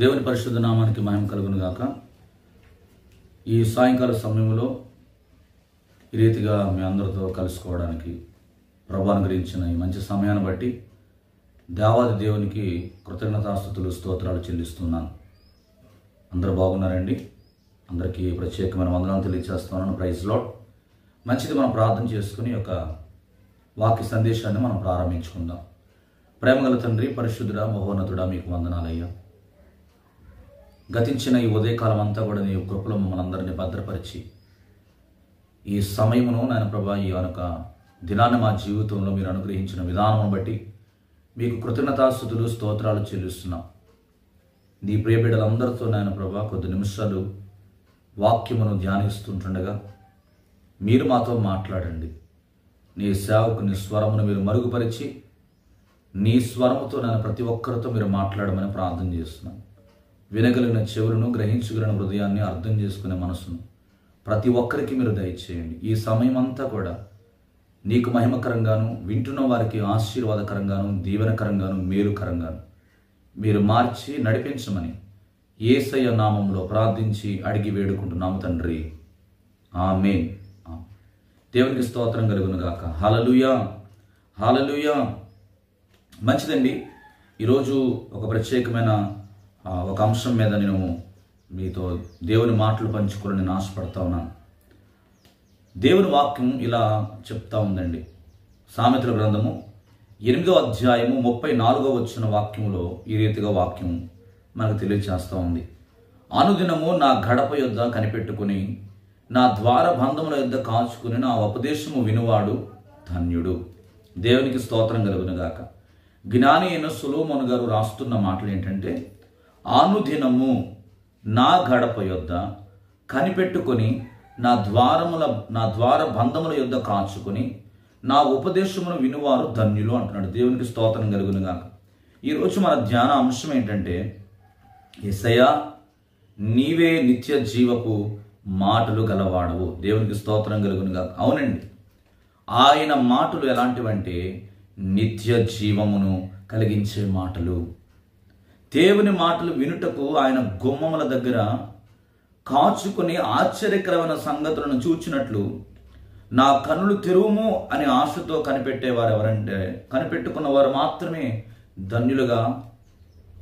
దేవుని పరిశుద్ధ నామానికి మహిమ కలుగును గాక. ఈ సాయంకాల సమయంలో ఈ రీతిగా మీ అందరితో కలుసుకోవడానికి ప్రభువు అనుగ్రహించిన ఈ మంచి సమయాన్ని బట్టి దేవాది దేవునికి కృతజ్ఞతాస్తుతులు స్తోత్రాలు చెల్లిస్తున్నాను. అందరూ బాగున్నారండి? అందరికీ ప్రత్యేకమైన వందనాలు తెలియజేస్తున్నాను. Praise Lord. మంచిది, మనం ప్రార్థన చేసుకుని ఒక వాక్య సందేశాన్ని మనం ప్రారంభించుకుందాం. ప్రేమగల తండ్రి, పరిశుద్ధుడా, మహోన్నతుడా, మీకు వందనాలయ్యా. గతించిన ఈ ఉదయకాలం అంతా కూడా నీ కృపలో మమ్మల్ని అందరినీ భద్రపరిచి ఈ సమయమును నాయన ప్రభా, ఈ యొక్క దినాన్ని మా జీవితంలో మీరు అనుగ్రహించిన విధానం బట్టి మీకు కృతజ్ఞతాస్తుతులు స్తోత్రాలు చెల్లిస్తున్నాం. నీ ప్రియ బిడ్డలందరితో నాయన ప్రభా కొద్ది నిమిషాలు వాక్యమును ధ్యానిస్తుంటుండగా మీరు మాతో మాట్లాడండి. నీ సేవకుని స్వరమును మీరు మరుగుపరిచి నీ స్వరముతో నేను ప్రతి ఒక్కరితో మీరు మాట్లాడమని ప్రార్థన చేస్తున్నాను. వినగలిగిన చెవులను, గ్రహించగలిగిన హృదయాన్ని, అర్థం చేసుకునే మనసును ప్రతి ఒక్కరికి మీరు దయచేయండి. ఈ సమయం అంతా కూడా నీకు మహిమకరంగాను, వింటున్న వారికి ఆశీర్వాదకరంగాను, దీవెనకరంగాను, మేలుకరంగాను మీరు మార్చి నడిపించమని యేసయ్య నామంలో ప్రార్థించి అడిగి వేడుకుంటున్నాము తండ్రి, ఆమేన్. దేవునికి స్తోత్రం కలుగును గాక. హల్లెలూయా, హల్లెలూయా. మంచిదండి. ఈరోజు ఒక ప్రత్యేకమైన ఒక అంశం మీద నేను మీతో దేవుని మాటలు పంచుకోవాలని నేను ఆశపడతా ఉన్నాను. దేవుని వాక్యం ఇలా చెప్తా ఉందండి. సామెతల గ్రంథము 8వ అధ్యాయము 34వ వచ్చిన వాక్యములో ఈ రీతిగా వాక్యం మనకు తెలియజేస్తూ ఉంది. అనుదినము నా గడప యొద్ద కనిపెట్టుకుని, నా ద్వార బంధముల యొద్ద కాచుకుని, నా ఉపదేశము వినువాడు ధన్యుడు. దేవునికి స్తోత్రం కలుగును గాక. జ్ఞాని అయిన సొలొమోను గారు రాస్తున్న మాటలు ఏంటంటే, అనుదినము నా గడప యొద్ద కనిపెట్టుకొని, నా ద్వార బంధముల యొద్ద కాచుకొని, నా ఉపదేశమును వినువారు ధన్యులు అంటున్నాడు. దేవునికి స్తోత్రం కలుగును గాక. ఈరోజు మన ధ్యాన అంశం ఏంటంటే, యేసయ్యా నీవే నిత్య జీవపు మాటలు గలవాడవు. దేవునికి స్తోత్రం కలుగును గాక. అవునండి, ఆయన మాటలు ఎలాంటివంటే నిత్య జీవమును కలిగించే మాటలు. దేవుని మాటలు వినుటకు ఆయన గుమ్మముల దగ్గర కాచుకొని ఆశ్చర్యకరమైన సంగతులను చూచినట్లు నా కన్నులు తెరువుము అని ఆశతో కనిపెట్టేవారు ఎవరంటే, కనిపెట్టుకున్న వారు మాత్రమే ధన్యులుగా,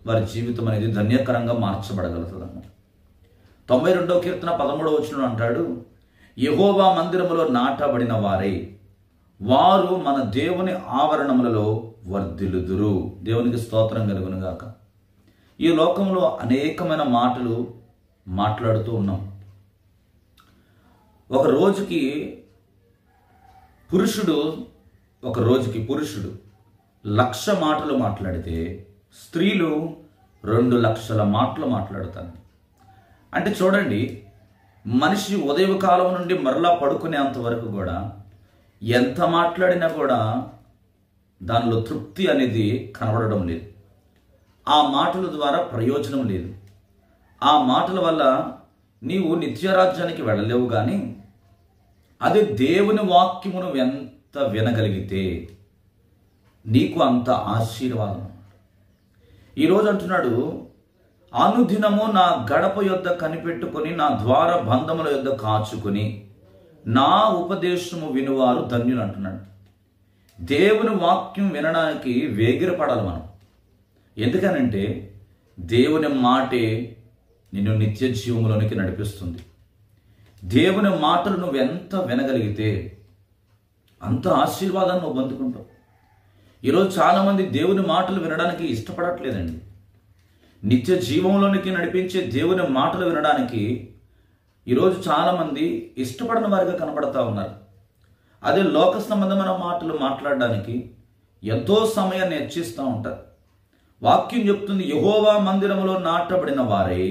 వారి జీవితం అనేది ధన్యకరంగా మార్చబడగలుగుతుంది అన్నమాట. 92వ కీర్తన 13వ వచనంలో అంటాడు, యెహోవా మందిరములో నాటబడిన వారై వారు మన దేవుని ఆవరణములలో వర్ధిల్లుదురు. దేవునికి స్తోత్రం కలుగును గాక. ఈ లోకంలో అనేకమైన మాటలు మాట్లాడుతూ ఉన్నాం. ఒక రోజుకి పురుషుడు 1,00,000 మాటలు మాట్లాడితే స్త్రీలు 2,00,000 మాటలు మాట్లాడుతారు. అంటే చూడండి, మనిషి ఉదయకాలం నుండి మరలా పడుకునేంత వరకు కూడా ఎంత మాట్లాడినా కూడా దానిలో తృప్తి అనేది కనబడడం లేదు. ఆ మాటల ద్వారా ప్రయోజనం లేదు. ఆ మాటల వల్ల నీవు నిత్యరాజ్యానికి వెళ్ళలేవు. కానీ అదే దేవుని వాక్యమును ఎంత వినగలిగితే నీకు అంత ఆశీర్వాదం. ఈరోజు అంటున్నాడు, అనుదినము నా గడప యొద్ద కనిపెట్టుకొని, నా ద్వార బంధముల యొద్ద కాచుకొని, నా ఉపదేశము వినువారు ధన్యులు అంటున్నాడు. దేవుని వాక్యం వినడానికి వేగిరపడాలి మనం. ఎందుకనంటే దేవుని మాటే నిన్ను నిత్య జీవములోనికి నడిపిస్తుంది. దేవుని మాటలు నువ్వు ఎంత వినగలిగితే అంత ఆశీర్వాదాన్ని నువ్వు పొందుకుంటావు. ఈరోజు చాలామంది దేవుని మాటలు వినడానికి ఇష్టపడట్లేదండి. నిత్య జీవంలోనికి నడిపించే దేవుని మాటలు వినడానికి ఈరోజు చాలామంది ఇష్టపడని వారిగా కనబడతా ఉన్నారు. అదే లోక సంబంధమైన మాటలు మాట్లాడడానికి ఎంతో సమయాన్ని హెచ్చిస్తూ ఉంటారు. వాక్యం చెప్తుంది, యెహోవా మందిరములో నాటబడిన వారై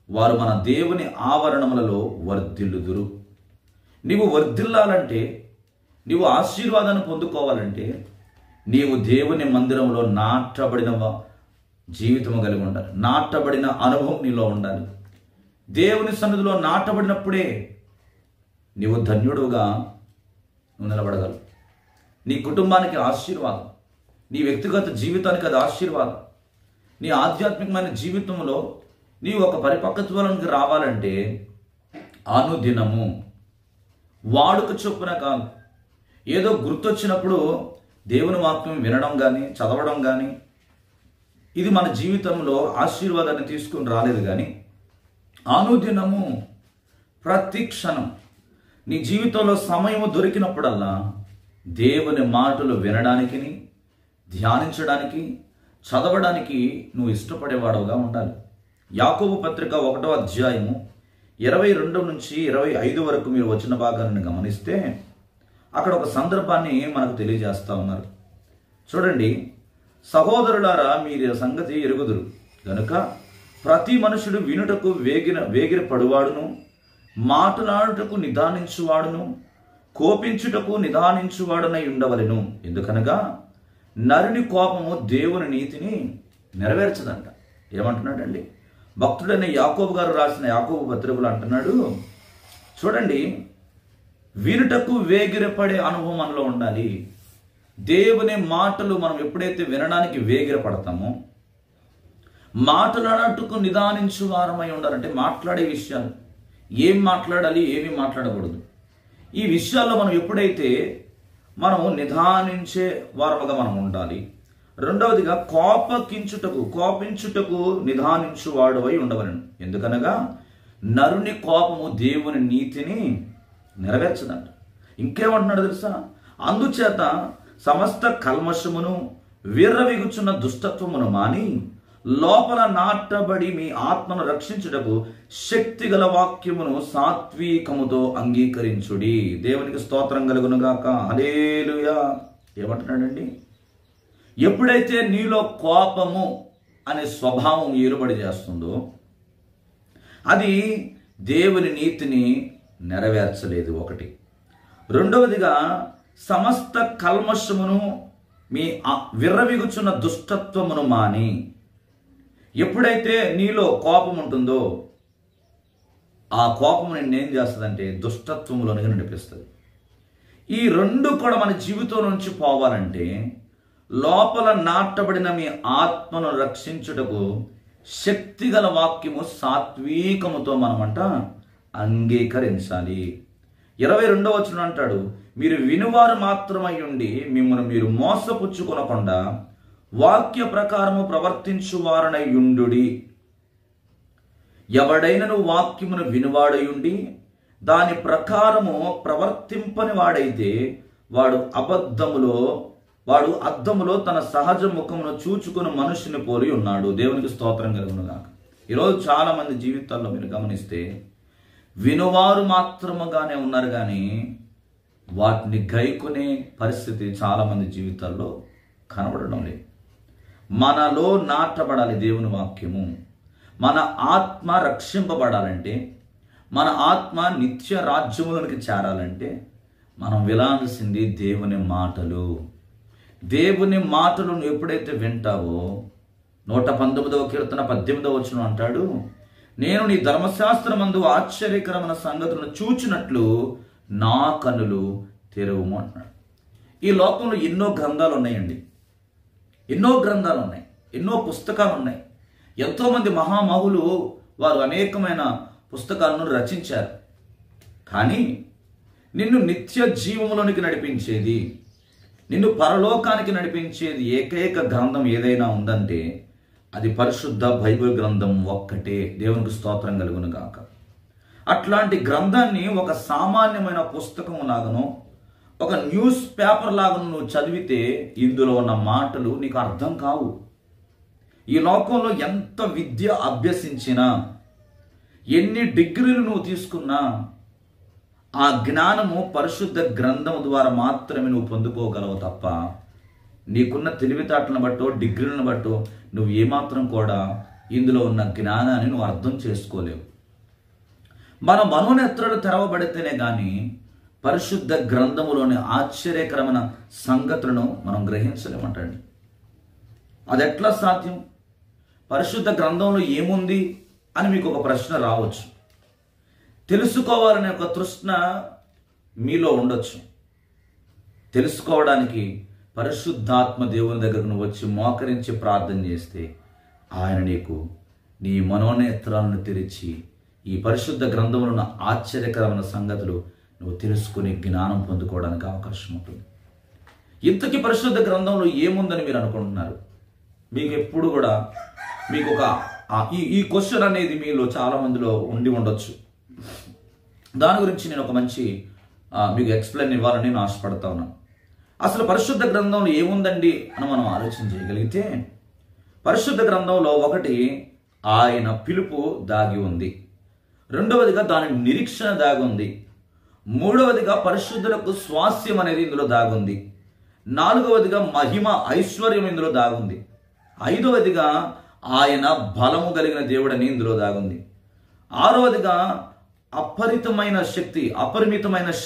వారు మన దేవుని ఆవరణములలో వర్ధిల్లుదురు. నీవు వర్ధిల్లాలంటే, నీవు ఆశీర్వాదాన్ని పొందుకోవాలంటే నీవు దేవుని మందిరంలో నాటబడిన జీవితం కలిగి ఉండాలి. నాటబడిన అనుభవం నీలో ఉండాలి. దేవుని సన్నిధిలో నాటబడినప్పుడే నీవు ధన్యుడుగా నువ్వు నిలబడగలవు. నీ కుటుంబానికి ఆశీర్వాదం, నీ వ్యక్తిగత జీవితానికి అది ఆశీర్వాదం. నీ ఆధ్యాత్మికమైన జీవితంలో నీవు ఒక పరిపక్వత్వానికి రావాలంటే అనుదినము వాడుక చొప్పున కాదు, ఏదో గుర్తొచ్చినప్పుడు దేవుని వాక్యం వినడం కానీ చదవడం కానీ ఇది మన జీవితంలో ఆశీర్వాదాన్ని తీసుకుని రాలేదు. కానీ అనుదినము ప్రతి క్షణం నీ జీవితంలో సమయము దొరికినప్పుడల్లా దేవుని మాటలు వినడానికి, ధ్యానించడానికి, చదవడానికి నువ్వు ఇష్టపడేవాడుగా ఉండాలి. యాకోబు పత్రిక 1వ అధ్యాయము 22 నుంచి 25 వరకు మీరు వచ్చిన భాగాన్ని గమనిస్తే అక్కడ ఒక సందర్భాన్ని మనకు తెలియజేస్తా ఉన్నారు. చూడండి, సహోదరులారా, మీరు సంగతి ఎరుగుదురు గనుక ప్రతి మనుషుడు వినుటకు వేగిర పడువాడును, మాట్లాడుటకు నిదానించువాడును, కోపించుటకు నిదానించువాడునై ఉండవలెను. ఎందుకనగా నరుని కోపము దేవుని నీతిని నెరవేర్చదంట. ఏమంటున్నాడండి? భక్తుడైన యాకోబు గారు రాసిన యాకోబు పత్రికలు అంటున్నాడు, చూడండి, వినుటకు వేగిరపడే అనుభవం మనలో ఉండాలి. దేవుని మాటలు మనం ఎప్పుడైతే వినడానికి వేగిరపడతామో, మాట్లాడటకు నిదానించు వారమై ఉండాలంటే మాట్లాడే విషయాలు ఏం మాట్లాడాలి, ఏమి మాట్లాడకూడదు, ఈ విషయాల్లో మనం ఎప్పుడైతే మనము నిదానించే వారముగా మనం ఉండాలి. రెండవదిగా కోపించుటకు నిదానించువాడువై ఉండవలను. ఎందుకనగా నరుని కోపము దేవుని నీతిని నెరవేర్చదంట. ఇంకేమంటున్నాడు తెలుసా? అందుచేత సమస్త కల్మషమును విర్రవిగుచున్న దుష్టత్వమును మాని లోపల నాటబడి మీ ఆత్మను రక్షించుటకు శక్తిగల వాక్యమును సాత్వికముతో అంగీకరించుడి. దేవునికి స్తోత్రం కలుగునుగాక. హల్లెలూయా. ఏమంటున్నాడండి? ఎప్పుడైతే నీలో కోపము అనే స్వభావం ఏలుబడి చేస్తుందో అది దేవుని నీతిని నెరవేర్చలేదు. ఒకటి. రెండవదిగా సమస్త కల్మషమును మీ విర్రవిగుచున్న దుష్టత్వమును మాని, ఎప్పుడైతే నీలో కోపం ఉంటుందో ఆ కోపము నిన్నేం చేస్తుందంటే దుష్టత్వములోనికి నడిపిస్తుంది. ఈ రెండు కూడా మన జీవితం నుంచి పోవాలంటే లోపల నాటబడిన మీ ఆత్మను రక్షించుటకు శక్తిగల వాక్యము సాత్వికముతో మనమంట అంగీకరించాలి. 22వ వచనం అంటాడు, మీరు వినువారు మాత్రమై ఉండి మిమ్మల్ని మీరు మోసపుచ్చుకొనకుండా వాక్య ప్రకారము ప్రవర్తించువారనై ఉండుడి. ఎవడైనను వాక్యమును వినువాడయుండి దాని ప్రకారము ప్రవర్తింపని వాడైతే వాడు అద్దములో తన సహజ ముఖమును చూచుకుని మనుషుని పోలి ఉన్నాడు. దేవునికి స్తోత్రం కలుగునుగాక. ఈరోజు చాలా మంది జీవితాల్లో మీరు గమనిస్తే వినువారు మాత్రముగానే ఉన్నారు, కానీ వాటిని గైకొనే పరిస్థితి చాలా మంది జీవితాల్లో కనబడడం లేదు. మనలో నాటబడాలి దేవుని వాక్యము. మన ఆత్మ రక్షింపబడాలంటే, మన ఆత్మ నిత్య రాజ్యములోనికి చేరాలంటే మనం వినాల్సింది దేవుని మాటలు. దేవుని మాటలను ఎప్పుడైతే వింటావో 119వ కీర్తన 18వ వచనం అంటాడు, నేను నీ ధర్మశాస్త్రమందు ఆశ్చర్యకరమైన సంగతులను చూచినట్లు నా కన్నులు తెరవుము అంటున్నాడు. ఈ లోకంలో ఎన్నో గ్రంథాలు ఉన్నాయండి, ఎన్నో గ్రంథాలు ఉన్నాయి, ఎన్నో పుస్తకాలు ఉన్నాయి. ఎంతోమంది మహామహులు వారు అనేకమైన పుస్తకాలను రచించారు. కానీ నిన్ను నిత్య జీవములోనికి నడిపించేది, నిన్ను పరలోకానికి నడిపించేది ఏకైక గ్రంథం ఏదైనా ఉందంటే అది పరిశుద్ధ బైబిల్ గ్రంథం ఒక్కటే. దేవునికి స్తోత్రం కలుగును గాక. అట్లాంటి గ్రంథాన్ని ఒక సామాన్యమైన పుస్తకం లాగానో ఒక న్యూస్ పేపర్ లాగానో నువ్వు చదివితే ఇందులో ఉన్న మాటలు నీకు అర్థం కావు. ఈ లోకంలో ఎంత విద్య అభ్యసించినా, ఎన్ని డిగ్రీలు నువ్వు తీసుకున్నా ఆ జ్ఞానము పరిశుద్ధ గ్రంథం ద్వారా మాత్రమే నువ్వు పొందుకోగలవు తప్ప నీకున్న తెలివితేటలను బట్టో డిగ్రీలను బట్టో నువ్వు ఏమాత్రం కూడా ఇందులో ఉన్న జ్ఞానాన్ని నువ్వు అర్థం చేసుకోలేవు. మన మనోనేత్రాలు తెరవబడితేనే కానీ పరిశుద్ధ గ్రంథములోని ఆశ్చర్యకరమైన సంగతులను మనం గ్రహించలేమంటండి. అది ఎట్లా సాధ్యం? పరిశుద్ధ గ్రంథంలో ఏముంది అని మీకు ఒక ప్రశ్న రావచ్చు. తెలుసుకోవాలనే ఒక తృష్ణ మీలో ఉండొచ్చు. తెలుసుకోవడానికి పరిశుద్ధాత్మ దేవుని దగ్గరకు నువ్వు వచ్చి మోకరించి ప్రార్థన చేస్తే ఆయన నీకు నీ మనోనేత్రాలను తెరిచి ఈ పరిశుద్ధ గ్రంథంలో ఉన్న ఆశ్చర్యకరమైన సంగతులు నువ్వు తెలుసుకుని జ్ఞానం పొందుకోవడానికి అవకాశం ఉంటుంది. ఇంతకీ పరిశుద్ధ గ్రంథంలో ఏముందని మీరు అనుకుంటున్నారు? మీకు ఎప్పుడు కూడా మీకు ఒక ఈ క్వశ్చన్ అనేది మీలో చాలా మందిలో ఉండి ఉండొచ్చు. దాని గురించి నేను ఒక మంచి మీకు ఎక్స్ప్లెయిన్ ఇవ్వాలని నేను ఆశపడతా ఉన్నాను. అసలు పరిశుద్ధ గ్రంథంలో ఏముందండి అని మనం ఆలోచన చేయగలిగితే, పరిశుద్ధ గ్రంథంలో ఒకటి ఆయన పిలుపు దాగి ఉంది, రెండవదిగా దాని నిరీక్షణ దాగి ఉంది, మూడవదిగా పరిశుద్ధులకు స్వాస్థ్యం అనేది ఇందులో దాగుంది, నాలుగవదిగా మహిమ ఐశ్వర్యం ఇందులో దాగుంది, ఐదవదిగా ఆయన బలము కలిగిన దేవుడని ఇందులో దాగుంది, ఆరవదిగా అపరిమితమైన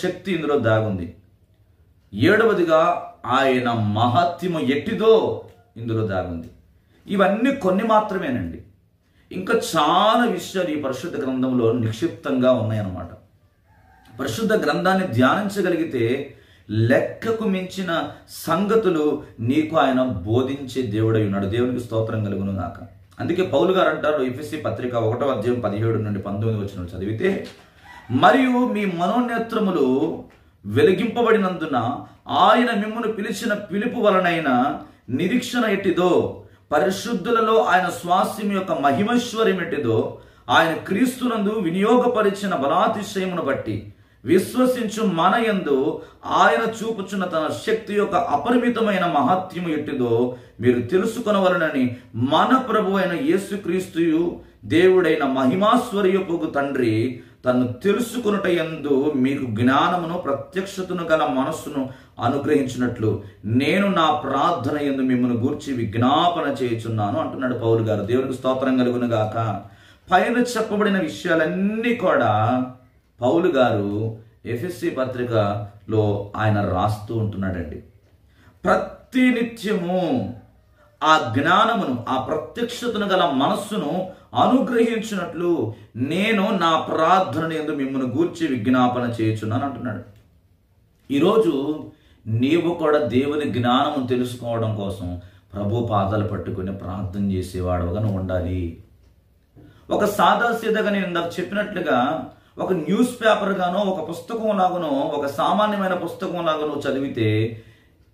శక్తి ఇందులో దాగుంది, ఏడవదిగా ఆయన మహత్యము ఎట్టిదో ఇందులో దాగుంది. ఇవన్నీ కొన్ని మాత్రమేనండి. ఇంకా చాలా విషయాలు ఈ పరిశుద్ధ గ్రంథంలో నిక్షిప్తంగా ఉన్నాయన్నమాట. పరిశుద్ధ గ్రంథాన్ని ధ్యానించగలిగితే లెక్కకు మించిన సంగతులు నీకు ఆయన బోధించే దేవుడై ఉన్నాడు. దేవునికి స్తోత్రం కలుగును గాక. అందుకే పౌలు గారు అంటారు, ఎఫెసీ పత్రిక 1:17-19 చదివితే, మరియు మీ మనోనేత్రములు వెలిగింపబడినందున ఆయన మిమ్మును పిలిచిన పిలుపు వలనైన నిరీక్షణ ఎట్టిదో, పరిశుద్ధులలో ఆయన స్వాస్థ్యం యొక్క మహిమైశ్వర్యం ఎట్టిదో, ఆయన క్రీస్తునందు వినియోగపరిచిన బలాతిశయమును బట్టి విశ్వసించు మన యందు ఆయన చూపుచున్న తన శక్తి యొక్క అపరిమితమైన మహత్యము ఎట్టిదో మీరు తెలుసుకొనవలనని మన ప్రభు అయిన యేసుక్రీస్తు దేవుడైన మహిమాశ్వర్యపు తండ్రి తను తెలుసుకొనుట యందు మీకు జ్ఞానమును ప్రత్యక్షతను గల మనస్సును అనుగ్రహించినట్లు నేను నా ప్రార్థన యందు మిమ్మల్ని గూర్చి విజ్ఞాపన చేయుచున్నాను అంటున్నాడు పౌలు గారు. దేవునికి స్తోత్రం కలుగును గాక. పైన చెప్పబడిన విషయాలన్నీ కూడా పౌలు గారు ఎఫెసీ పత్రికలో ఆయన రాస్తూ ఉంటున్నాడండి. ప్రతినిత్యము ఆ జ్ఞానమును, ఆ ప్రత్యక్షతను గల మనస్సును అనుగ్రహించినట్లు నేను నా ప్రార్థన యందు మిమ్మల్ని గూర్చి విజ్ఞాపన చేయుచున్నాను అంటున్నాడు. ఈరోజు నీవు కూడా దేవుని జ్ఞానము తెలుసుకోవడం కోసం ప్రభు పాదాలు పట్టుకుని ప్రార్థన చేసేవాడుగా నువ్వు ఉండాలి. ఒక సాదాసీదాగా నేను ఇందాక చెప్పినట్లుగా ఒక న్యూస్ పేపర్ గానో, ఒక పుస్తకం లాగానో, ఒక సామాన్యమైన పుస్తకం లాగానో చదివితే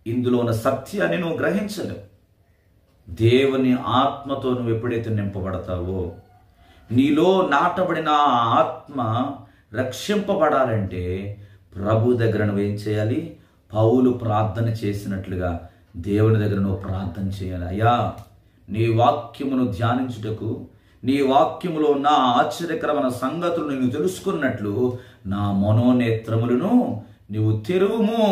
ఇందులో ఉన్న సత్యాన్ని నువ్వు గ్రహించలేవు. దేవుని ఆత్మతో నువ్వు ఎప్పుడైతే నింపబడతావో, నీలో నాటబడిన ఆత్మ రక్షింపబడాలంటే ప్రభు దగ్గర నువ్వేం చేయాలి? పౌలు ప్రార్థన చేసినట్లుగా దేవుని దగ్గర నువ్వు ప్రార్థన చేయాలి. అయ్యా, నీ వాక్యమును ధ్యానించుటకు, నీ వాక్యములో ఉన్న ఆశ్చర్యకరమైన సంగతులు నేను తెలుసుకున్నట్లు నా మనోనేత్రములను నువ్వు తెరువుము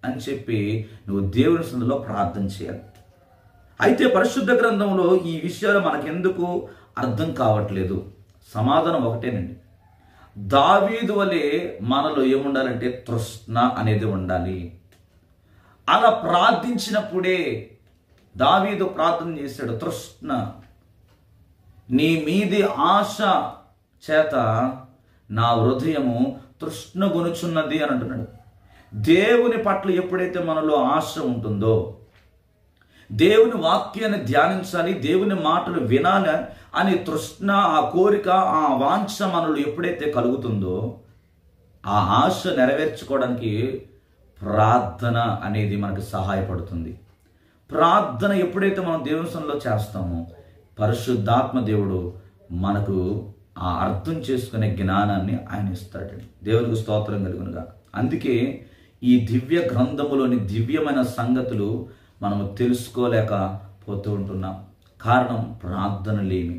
అని చెప్పి నువ్వు దేవుని సన్నిధిలో ప్రార్థన చేయాలి. అయితే పరిశుద్ధ గ్రంథంలో ఈ విషయాలు మనకెందుకు అర్థం కావట్లేదు? సమాధానం ఒకటేనండి. దావీదు వలె మనలో ఏముండాలంటే తృష్ణ అనేది ఉండాలి. అలా ప్రార్థించినప్పుడే దావీదు ప్రార్థన చేశాడు, తృష్ణ నీ మీది ఆశ చేత నా హృదయము తృష్ణగొనుచున్నది అని అంటున్నాడు. దేవుని పట్ల ఎప్పుడైతే మనలో ఆశ ఉంటుందో, దేవుని వాక్యాన్ని ధ్యానించాలి, దేవుని మాటలు వినాలి అని తృష్ణ, ఆ కోరిక, ఆ వాంఛ మనలో ఎప్పుడైతే కలుగుతుందో, ఆ ఆశ నెరవేర్చుకోవడానికి ప్రార్థన అనేది మనకు సహాయపడుతుంది. ప్రార్థన ఎప్పుడైతే మనం దేవుని సన్నిధిలో చేస్తామో, పరిశుద్ధాత్మ దేవుడు మనకు ఆ అర్థం చేసుకునే జ్ఞానాన్ని ఆయన ఇస్తాడు. దేవునికి స్తోత్రం కలుగునుగా. అందుకే ఈ దివ్య గ్రంథములోని దివ్యమైన సంగతులు మనము తెలుసుకోలేకపోతూ ఉంటున్నాం. కారణం ప్రార్థన లేమి,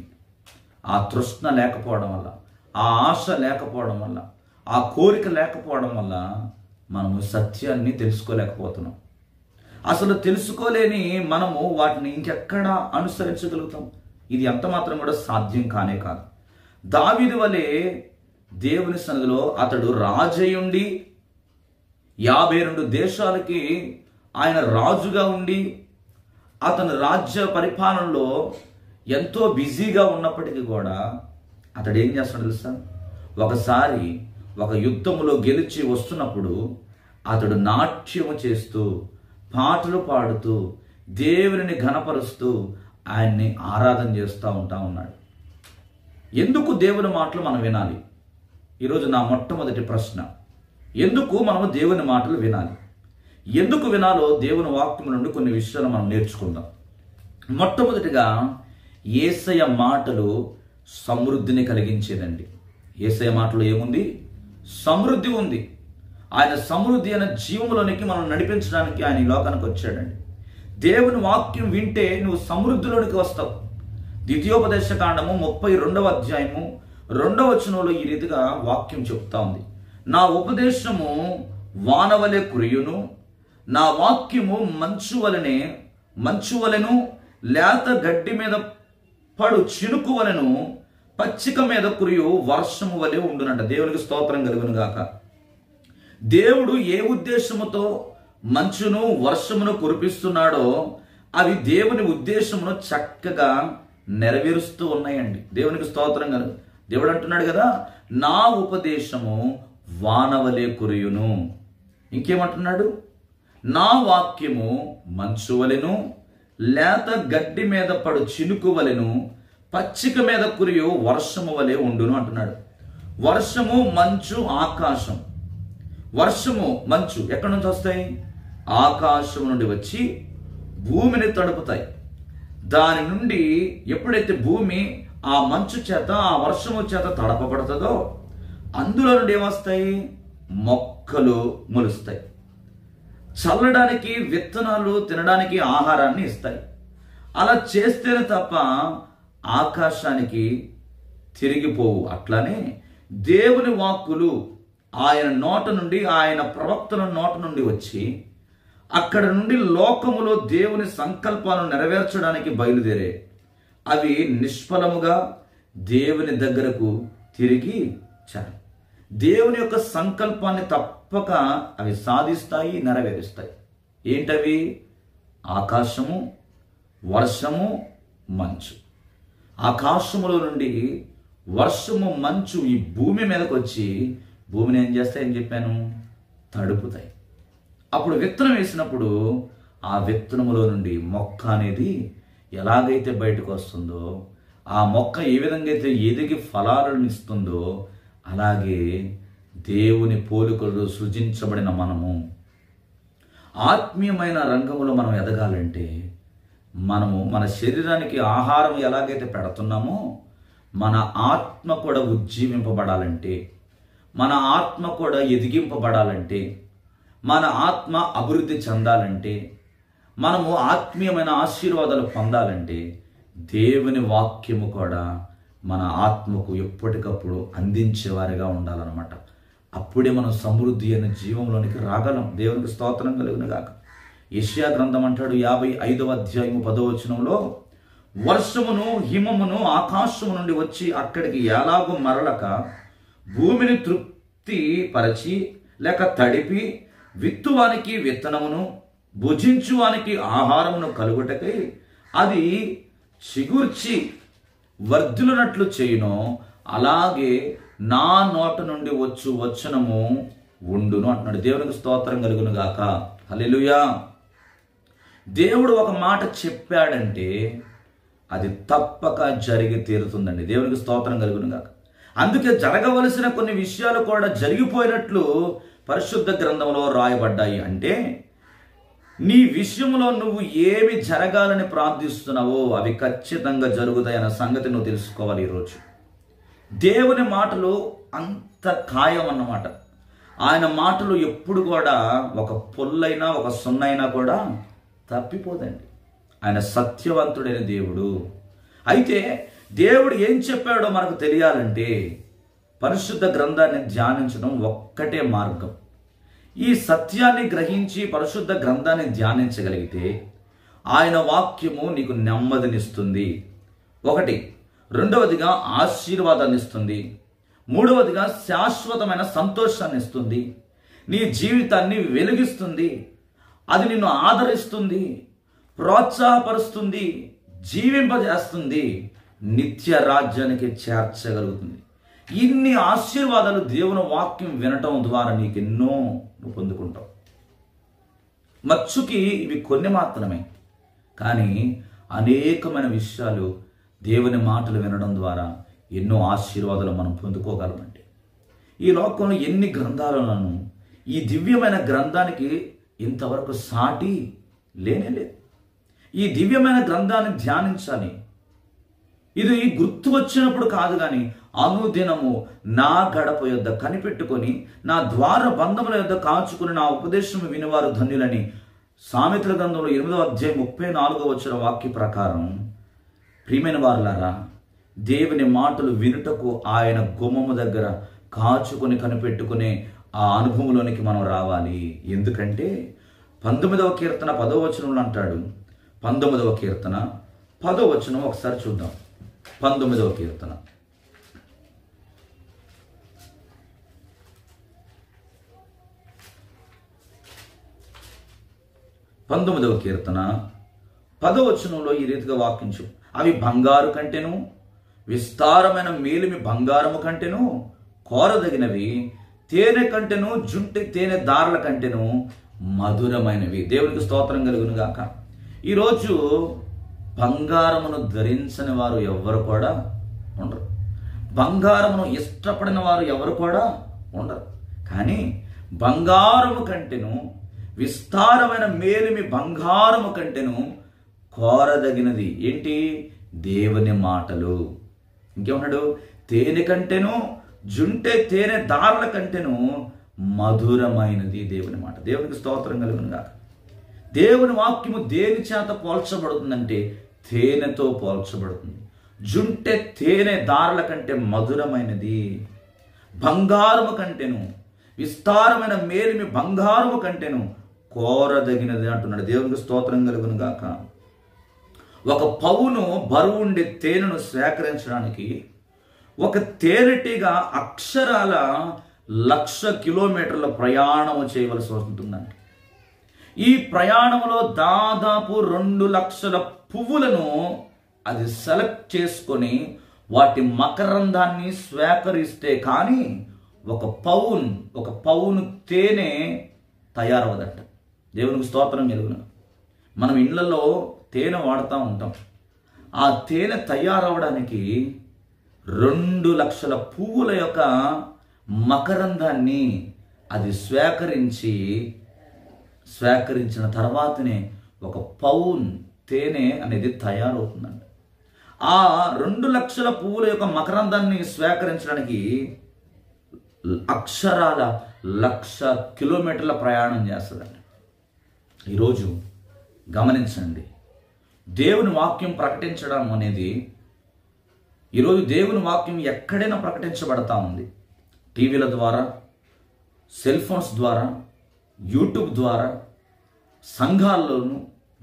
ఆ తృష్ణ లేకపోవడం వల్ల, ఆ ఆశ లేకపోవడం వల్ల, ఆ కోరిక లేకపోవడం వల్ల మనము సత్యాన్ని తెలుసుకోలేకపోతున్నాం. అసలు తెలుసుకోలేని మనము వాటిని ఇంకెక్కడ అనుసరించగలుగుతాం? ఇది ఎంత మాత్రం కూడా సాధ్యం కానే కాదు. దావీదు వలె దేవుని సన్నిధిలో అతడు రాజయుండి 52 దేశాలకి ఆయన రాజుగా ఉండి అతను రాజ్య పరిపాలనలో ఎంతో బిజీగా ఉన్నప్పటికీ కూడా అతడు ఏం చేస్తాడు తెలుసా? ఒకసారి ఒక యుద్ధములో గెలిచి వస్తున్నప్పుడు అతడు నాట్యము చేస్తూ పాటలు పాడుతూ దేవుని ఘనపరుస్తూ ఆయన్ని ఆరాధన చేస్తూ ఉన్నాడు. ఎందుకు దేవుని మాటలు మనం వినాలి? ఈరోజు నా మొట్టమొదటి ప్రశ్న, ఎందుకు మనము దేవుని మాటలు వినాలి? ఎందుకు వినాలో దేవుని వాక్యం నుండి కొన్ని విషయాలు మనం నేర్చుకుందాం. మొట్టమొదటిగా యేసయ్య మాటలు సమృద్ధిని కలిగించేదండి. యేసయ్య మాటలు ఏముంది? సమృద్ధి ఉంది. ఆయన సమృద్ధి అయిన జీవంలోనికి మనం నడిపించడానికి ఆయన ఈ లోకానికి వచ్చాడండి. దేవుని వాక్యం వింటే నువ్వు సమృద్ధిలోనికి వస్తావు. ద్వితీయోపదేశ కాండము 32వ అధ్యాయము 2వ వచనంలో ఈ రీతిగా వాక్యం చెప్తా ఉంది. నా ఉపదేశము వానవలె కురియును, నా వాక్యము మంచు వలెను, లేత గడ్డి మీద పడు చినుకు వలెను, పచ్చిక మీద కురియు వర్షము వలె ఉండునంట. దేవునికి స్తోత్రం కలుగును గాక. దేవుడు ఏ ఉద్దేశముతో మంచును వర్షమును కురిపిస్తున్నాడో అవి దేవుని ఉద్దేశమును చక్కగా నెరవేరుస్తూ ఉన్నాయండి. దేవునికి స్తోత్రం కలుగు. దేవుడు అంటున్నాడు కదా, నా ఉపదేశము వానవలే కురియును. ఇంకేమంటున్నాడు? నా వాక్యము మంచు వలెను, లేత గడ్డి మీద పడు చినుకు వలెను, పచ్చిక మీద కురియు వర్షము వలె ఉండును అంటున్నాడు. వర్షము, మంచు, ఆకాశం. వర్షము, మంచు ఎక్కడి నుంచి వస్తాయి? ఆకాశం నుండి వచ్చి భూమిని తడుపుతాయి. దాని నుండి ఎప్పుడైతే భూమి ఆ మంచు చేత, ఆ వర్షము చేత తడపబడుతుందో అందులో నుండి ఏమొస్తాయి? మొక్కలు మొలుస్తాయి. చల్లడానికి విత్తనాలు, తినడానికి ఆహారాన్ని ఇస్తాయి. అలా చేస్తేనే తప్ప ఆకాశానికి తిరిగిపోవు. అట్లానే దేవుని వాక్కులు ఆయన నోట నుండి, ఆయన ప్రవక్తల నోట నుండి వచ్చి అక్కడ నుండి లోకములో దేవుని సంకల్పాలను నెరవేర్చడానికి బయలుదేరే అవి నిష్ఫలముగా దేవుని దగ్గరకు తిరిగి చాలు. దేవుని యొక్క సంకల్పాన్ని తప్పక అవి సాధిస్తాయి, నెరవేరుస్తాయి. ఏంటవి? ఆకాశము, వర్షము, మంచు. ఆకాశములో నుండి వర్షము, మంచు ఈ భూమి మీదకి వచ్చి భూమిని ఏం చేస్తాయని చెప్పాను? తడుపుతాయి. అప్పుడు విత్తనం వేసినప్పుడు ఆ విత్తనములో నుండి మొక్క అనేది ఎలాగైతే బయటకు వస్తుందో, ఆ మొక్క ఏ విధంగా అయితే ఎదిగి ఫలాలను ఇస్తుందో, అలాగే దేవుని పోలికలు సృజించబడిన మనము ఆత్మీయమైన రంగంలో మనం ఎదగాలంటే మనము మన శరీరానికి ఆహారం ఎలాగైతే పెడుతున్నామో మన ఆత్మ కూడా ఉజ్జీవింపబడాలంటే, మన ఆత్మ కూడా ఎదిగింపబడాలంటే, మన ఆత్మ అభివృద్ధి చెందాలంటే, మనము ఆత్మీయమైన ఆశీర్వాదాలు పొందాలంటే దేవుని వాక్యము కూడా మన ఆత్మకు ఎప్పటికప్పుడు అందించేవారిగా ఉండాలన్నమాట. అప్పుడే మనం సమృద్ధి అయిన జీవంలోనికి రాగలం. దేవునికి స్తోత్రం కలుగును గాక. యెషయా గ్రంథం అంటాడు 55వ అధ్యాయము 10వ వచనంలో, వర్షమును హిమమును ఆకాశము నుండి వచ్చి అక్కడికి ఎలాగో మరలక భూమిని తృప్తి పరచి లేక తడిపి విత్తువానికి విత్తనమును భుజించువానికి ఆహారమును కలుగుటకై అది చిగుర్చి వర్ధులునట్లు చేయునో అలాగే నా నోట నుండి వచ్చు వచనము ఉండును అంటున్నాడు. దేవునికి స్తోత్రం కలుగును గాక. హల్లెలూయా. దేవుడు ఒక మాట చెప్పాడంటే అది తప్పక జరిగి తీరుతుందండి. దేవునికి స్తోత్రం కలుగును గాక. అందుకే జరగవలసిన కొన్ని విషయాలు కూడా జరిగిపోయినట్లు పరిశుద్ధ గ్రంథంలో రాయబడ్డాయి. అంటే నీ విషయంలో నువ్వు ఏమి జరగాలని ప్రార్థిస్తున్నావో అవి ఖచ్చితంగా జరుగుతాయి అన్న సంగతి నువ్వు తెలుసుకోవాలి. ఈరోజు దేవుని మాటలు అంత ఖాయం అన్నమాట. ఆయన మాటలు ఎప్పుడు కూడా ఒక పొల్లైనా ఒక సున్నైనా కూడా తప్పిపోదండి. ఆయన సత్యవంతుడైన దేవుడు. అయితే దేవుడు ఏం చెప్పాడో మనకు తెలియాలంటే పరిశుద్ధ గ్రంథాన్ని ధ్యానించడం ఒక్కటే మార్గం. ఈ సత్యాన్ని గ్రహించి పరిశుద్ధ గ్రంథాన్ని ధ్యానించగలిగితే ఆయన వాక్యము నీకు నెమ్మదినిస్తుంది. ఒకటి. రెండవదిగా ఆశీర్వాదాన్ని ఇస్తుంది. మూడవదిగా శాశ్వతమైన సంతోషాన్ని ఇస్తుంది. నీ జీవితాన్ని వెలిగిస్తుంది. అది నిన్ను ఆదరిస్తుంది, ప్రోత్సాహపరుస్తుంది, జీవింపజేస్తుంది, నిత్య రాజ్యానికి చేర్చగలుగుతుంది. ఇన్ని ఆశీర్వాదాలు దేవుని వాక్యం వినటం ద్వారా నీకెన్నో నువ్వు పొందుకుంటావు. మచ్చుకి ఇవి కొన్ని మాత్రమే, కానీ అనేకమైన విషయాలు దేవుని మాటలు వినడం ద్వారా ఎన్నో ఆశీర్వాదాలు మనం పొందుకోగలమండి. ఈ లోకంలో ఎన్ని గ్రంథాలను ఈ దివ్యమైన గ్రంథానికి ఇంతవరకు సాటి లేనే లేదు. ఈ దివ్యమైన గ్రంథాన్ని ధ్యానించాలి. ఇది గుర్తు వచ్చినప్పుడు కాదు, కానీ అనుదినము నా గడప యొద్ద కనిపెట్టుకొని నా ద్వార బంధముల యొద్ద కాచుకుని నా ఉపదేశము వినివారు ధన్యులని సామెతల గ్రంథంలో 8వ అధ్యాయం 34వ వాక్య ప్రకారం, ప్రియమైన వారులారా, దేవుని మాటలు వినుటకు ఆయన గుమ్మము దగ్గర కాచుకొని కనిపెట్టుకునే ఆ అనుభవంలోనికి మనం రావాలి. ఎందుకంటే 19వ కీర్తన 10వ వచనంలో అంటాడు. 19వ కీర్తన 10వ వచనం ఒకసారి చూద్దాం. 19వ కీర్తన 19వ కీర్తన 10వ వచనంలో ఈ రీతిగా వాక్యించు. అవి బంగారు కంటెను, విస్తారమైన మేలిమి బంగారము కంటెను కోరదగినవి, తేనె కంటెను జుంటి తేనె దారుల కంటెను మధురమైనవి. దేవునికి స్తోత్రం కలుగును గాక. ఈరోజు బంగారమును ధరించని వారు ఎవరు కూడా ఉండరు. బంగారమును ఇష్టపడిన వారు ఎవరు కూడా ఉండరు. కానీ బంగారము కంటెను, విస్తారమైన మేలిమి బంగారము కంటెను కోరదగినది ఏంటి? దేవుని మాటలు. ఇంకేమన్నాడు? తేనె కంటెను జుంటె తేనె దారుల కంటెను మధురమైనది దేవుని మాట. దేవునికి స్తోత్రం కలుగును గాక. దేవుని వాక్యము దేని చేత పోల్చబడుతుందంటే తేనెతో పోల్చబడుతుంది. జుంటె తేనె దారుల కంటే మధురమైనది. బంగారము కంటెను, విస్తారమైన మేలిమి బంగారము కంటెను కోరదగినది అంటున్నాడు. దేవునికి స్తోత్రం కలుగును గాక. ఒక పౌను బరువుండే తేనెను సేకరించడానికి ఒక తేనెటీగ అక్షరాల 1,00,000 కిలోమీటర్ల ప్రయాణం చేయవలసి ఉంటుందండి. ఈ ప్రయాణంలో దాదాపు 2,00,000 పువ్వులను అది సెలెక్ట్ చేసుకొని వాటి మకరందాన్ని స్వీకరిస్తే కానీ ఒక పౌను తేనె తయారవదట. దేవునికి స్తోత్రం కలుగును. మనం ఇళ్లలో తేనె వాడుతూ ఉంటాం. ఆ తేనె తయారవడానికి 2,00,000 పువ్వుల యొక్క మకరందాన్ని అది స్వీకరించిన తర్వాతనే ఒక పౌన్ తేనె అనేది తయారవుతుందండి. ఆ 2,00,000 పువ్వుల యొక్క మకరందాన్ని స్వీకరించడానికి అక్షరాల 1,00,000 కిలోమీటర్ల ప్రయాణం చేస్తుందండి. ఈరోజు గమనించండి, దేవుని వాక్యం ప్రకటించడం అనేది, ఈరోజు దేవుని వాక్యం ఎక్కడైనా ప్రకటించబడతా ఉంది. టీవీల ద్వారా, సెల్ ఫోన్స్ ద్వారా, యూట్యూబ్ ద్వారా, సంఘాల్లోనూ,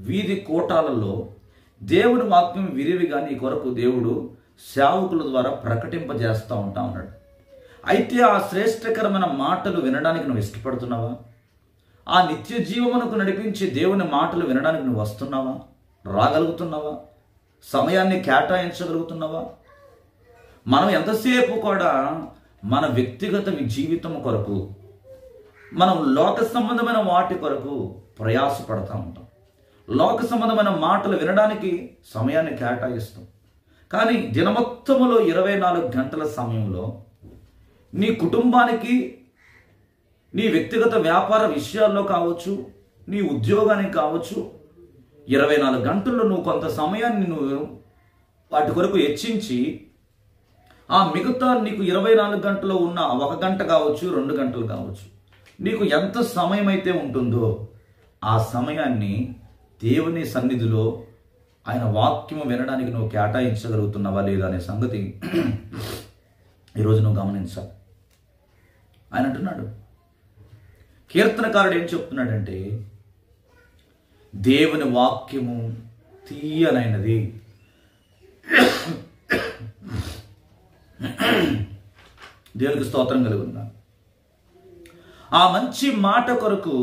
వీధి కోటాలలో దేవుని వాక్యం విరివిగా నీ కొరకు దేవుడు సేవకుల ద్వారా ప్రకటింపజేస్తూ ఉంటా ఉన్నాడు. అయితే ఆ శ్రేష్టకరమైన మాటలు వినడానికి నువ్వు ఇష్టపడుతున్నావా? ఆ నిత్య జీవమునకు నడిపించే దేవుని మాటలు వినడానికి నువ్వు వస్తున్నావా? రాగలుగుతున్నావా? సమయాన్ని కేటాయించగలుగుతున్నావా? మనం ఎంతసేపు కూడా మన వ్యక్తిగత జీవితం కొరకు, మనం లోక సంబంధమైన వాటి కొరకు ప్రయాసపడతా ఉంటాం. లోక సంబంధమైన మాటలు వినడానికి సమయాన్ని కేటాయిస్తాం. కానీ దినమొత్తములో 24 గంటల సమయంలో నీ కుటుంబానికి, నీ వ్యక్తిగత వ్యాపార విషయాల్లో కావచ్చు, నీ ఉద్యోగానికి కావచ్చు, 24 గంటల్లో నువ్వు కొంత సమయాన్ని నువ్వు వాటి కొరకు హెచ్చించి, ఆ మిగతా నీకు 24 గంటల్లో ఉన్న 1 గంట కావచ్చు, 2 గంటలు కావచ్చు, నీకు ఎంత సమయం అయితే ఉంటుందో ఆ సమయాన్ని దేవుని సన్నిధిలో ఆయన వాక్యము వినడానికి నువ్వు కేటాయించగలుగుతున్నావా లేదా అనే సంగతి ఈరోజు నువ్వు గమనించాలి. ఆయన అంటున్నాడు, కీర్తనకారుడు ఏం చెప్తున్నాడంటే, దేవుని వాక్యము తీయనైనది, దేవునికి స్తోత్రం కలుగుతుందా. ఆ మంచి మాట కొరకు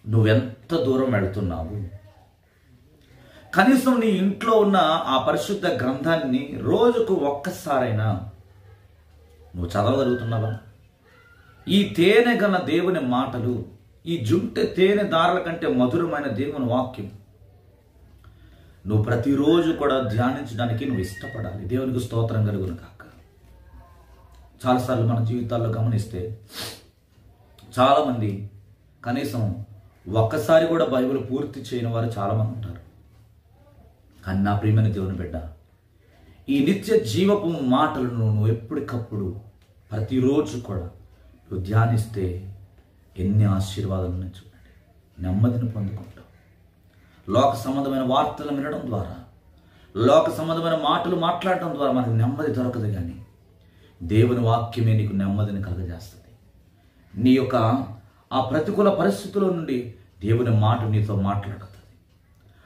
నువ్వెంత దూరం వెళుతున్నావు? కనీసం నీ ఇంట్లో ఉన్న ఆ పరిశుద్ధ గ్రంథాన్ని రోజుకు ఒక్కసారైనా నువ్వు చదవగలుగుతున్నావా? ఈ తేనె గల దేవుని మాటలు, ఈ జుంటె తేనె దారుల కంటే మధురమైన దేవుని వాక్యం నువ్వు ప్రతిరోజు కూడా ధ్యానించడానికి నువ్వు ఇష్టపడాలి. దేవునికి స్తోత్రం కలుగును కాక. చాలాసార్లు మన జీవితాల్లో గమనిస్తే చాలామంది కనీసం ఒక్కసారి కూడా బైబిల్ పూర్తి చేయని వారు చాలామంది ఉంటారు. కానీ నా ప్రియమైన దేవుని బిడ్డ, ఈ నిత్య జీవపు మాటలను నువ్వు ఎప్పటికప్పుడు ప్రతిరోజు కూడా నువ్వు ధ్యానిస్తే ఎన్ని ఆశీర్వాదాలను చూడండి, నెమ్మదిని పొందుకుంటావు. లోక సంబంధమైన వార్తలు వినడం ద్వారా, లోక సంబంధమైన మాటలు మాట్లాడటం ద్వారా మనకు నెమ్మది దొరకదు. కానీ దేవుని వాక్యమే నీకు నెమ్మదిని కలుగజేస్తుంది. నీ యొక్క ఆ ప్రతికూల పరిస్థితుల నుండి దేవుని మాట నీతో మాట్లాడుతుంది.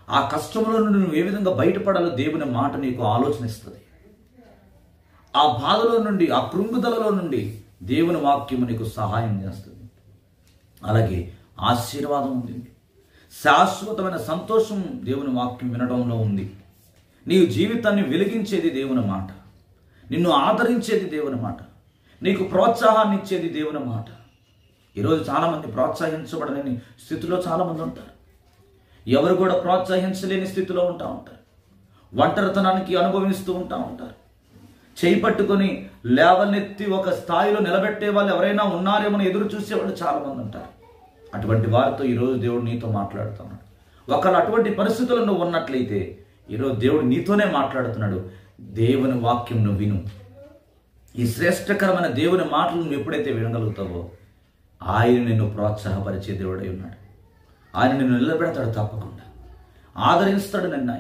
ఆ కష్టంలో నుండి నువ్వు ఏ విధంగా బయటపడాలో దేవుని మాట నీకు ఆలోచన ఇస్తుంది. ఆ బాధలో నుండి, ఆ కృంగుదలలో నుండి దేవుని వాక్యము నీకు సహాయం చేస్తుంది. అలాగే ఆశీర్వాదం ఉంది, శాశ్వతమైన సంతోషం దేవుని వాక్యం వినడంలో ఉంది. నీవు జీవితాన్ని వెలిగించేది దేవుని మాట, నిన్ను ఆదరించేది దేవుని మాట, నీకు ప్రోత్సాహాన్ని ఇచ్చేది దేవుని మాట. ఈరోజు చాలామంది ప్రోత్సహించబడలేని స్థితిలో చాలామంది ఉంటారు. ఎవరు కూడా ప్రోత్సహించలేని స్థితిలో ఉంటారు. ఒంటరితనానికి అనుభవిస్తూ ఉంటారు. చేయి పట్టుకొని లేవనెత్తి ఒక స్థాయిలో నిలబెట్టే వాళ్ళు ఎవరైనా ఉన్నారేమో ఎదురు చూసేవాళ్ళు చాలామంది ఉంటారు. అటువంటి వారితో ఈరోజు దేవుడు నీతో మాట్లాడుతున్నాడు. ఒకళ్ళు అటువంటి పరిస్థితుల్లో నువ్వు ఉన్నట్లయితే ఈరోజు దేవుడు నీతోనే మాట్లాడుతున్నాడు. దేవుని వాక్యం నువ్వు విను. ఈ శ్రేష్టకరమైన దేవుని మాటలు నువ్వు ఎప్పుడైతే వినగలుగుతావో ఆయన నిన్ను ప్రోత్సాహపరిచే దేవుడై ఉన్నాడు. ఆయన నిన్ను నిలబెడతాడు, తప్పకుండా ఆదరిస్తాడు నిన్ను.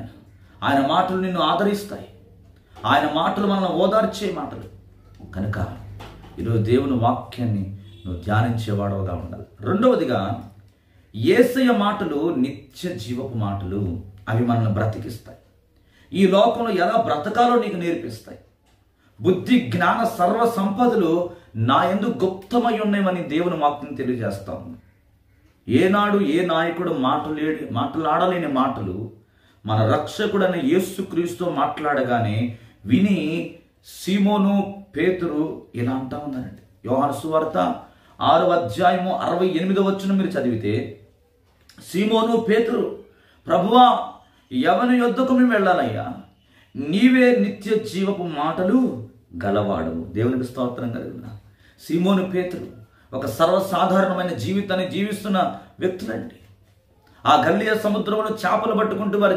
ఆయన మాటలు నిన్ను ఆదరిస్తాయి. ఆయన మాటలు మనల్ని ఓదార్చే మాటలు కనుక ఈరోజు దేవుని వాక్యాన్ని నువ్వు ధ్యానించేవాడవుగా ఉండాలి. రెండవదిగా యేసయ్య మాటలు నిత్య జీవపు మాటలు. అవి మనల్ని బ్రతికిస్తాయి. ఈ లోకంలో ఎలా బ్రతకాలో నీకు నేర్పిస్తాయి. బుద్ధి జ్ఞాన సర్వ సంపదలు నా యందు గుప్తమై ఉన్నాయని దేవుని వాక్యం తెలియజేస్తాము. ఏనాడు ఏ నాయకుడు మాట్లాడలేని మాటలు మన రక్షకుడైన యేసుక్రీస్తు మాట్లాడగానే విని సీమోను పేతురు ఇలా అంటా ఉన్నారండి. యోహాను సువార్త 6:68 మీరు చదివితే, సీమోను పేతురు, ప్రభువా ఎవని యొద్దకు మేము వెళ్ళాలయ్యా? నీవే నిత్య జీవపు మాటలు గలవాడు. దేవునికి స్తోత్రం కలుగునా. సీమోను పేతురు ఒక సర్వసాధారణమైన జీవితాన్ని జీవిస్తున్న వ్యక్తులండి. ఆ గల్లియ సముద్రంలో చేపలు పట్టుకుంటూ వారి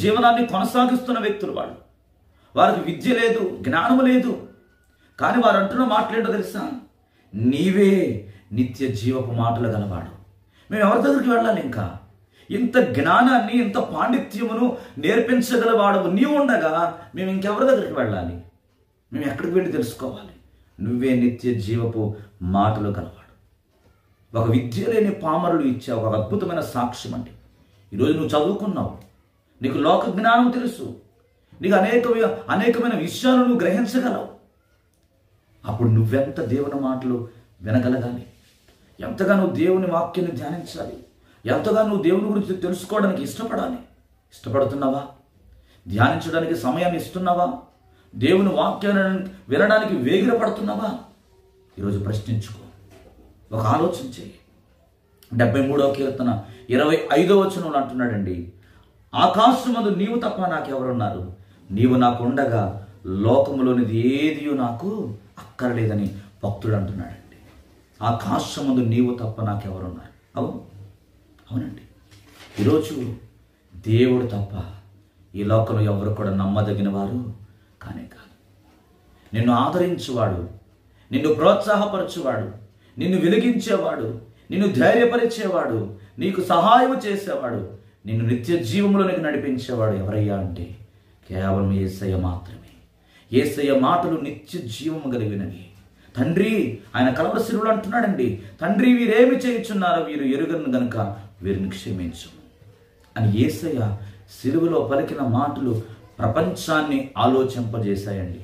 జీవనాన్ని కొనసాగిస్తున్న వ్యక్తులు వాళ్ళు. వారికి విద్య లేదు, జ్ఞానము లేదు. కానీ వారు అంటున్న మాటలేంటో తెలుసా? నీవే నిత్య జీవపు మాటలు గలవాడు. మేము ఎవరి దగ్గరికి వెళ్ళాలి? ఇంకా ఇంత జ్ఞానాన్ని, ఇంత పాండిత్యమును నేర్పించగలవాడు నీవు ఉండగా మేము ఇంకెవరి దగ్గరికి వెళ్ళాలి? మేము ఎక్కడికి వెళ్ళి తెలుసుకోవాలి? నువ్వే నిత్య జీవపు మాటలు గలవాడు. ఒక విద్య లేని పామరులు ఇచ్చే ఒక అద్భుతమైన సాక్ష్యం అంటే, ఈరోజు నువ్వు చదువుకున్నావు, నీకు లోక జ్ఞానం తెలుసు, నీకు అనేకమైన విషయాలు నువ్వు గ్రహించగలవు. అప్పుడు నువ్వెంత దేవుని మాటలు వినగలగాలి, ఎంతగా నువ్వు దేవుని వాక్యాన్ని ధ్యానించాలి, ఎంతగా నువ్వు దేవుని గురించి తెలుసుకోవడానికి ఇష్టపడుతున్నావా? ధ్యానించడానికి సమయాన్ని ఇస్తున్నావా? దేవుని వాక్యాన్ని వినడానికి వేగిరపడుతున్నావా? ఈరోజు ప్రశ్నించుకో, ఒక ఆలోచన చేయి. 73వ కీర్తన 25వ వచనంలో అంటున్నాడండి, ఆకాశమందు నీవు తప్ప నాకెవరున్నారు? నీవు నాకు ఉండగా లోకములోనిది ఏది నాకు అక్కర్లేదని భక్తుడు అంటున్నాడండి. ఆకాశమందు నీవు తప్ప నాకెవరున్నారు? అవునండి. ఈరోజు దేవుడు తప్ప ఈ లోకంలో ఎవరు కూడా నమ్మదగిన వారు కానే కాదు. నిన్ను ఆదరించేవాడు, నిన్ను ప్రోత్సాహపరచేవాడు, నిన్ను వెలిగించేవాడు, నిన్ను ధైర్యపరిచేవాడు, నీకు సహాయం చేసేవాడు, నిన్ను నిత్య జీవంలోనికి నడిపించేవాడు ఎవరయ్యా అంటే కేవలం యేసయ్య మాత్రమే. యేసయ్య మాటలు నిత్య జీవము కలిగినవి. తండ్రి, ఆయన కలవర శిలువలో అంటున్నాడండి, తండ్రి వీరేమి చేయుచున్నారో వీరు ఎరుగను గనుక వీరిని క్షమించు అని యేసయ్య శిలువలో పలికిన మాటలు ప్రపంచాన్ని ఆలోచింపజేశాయండి.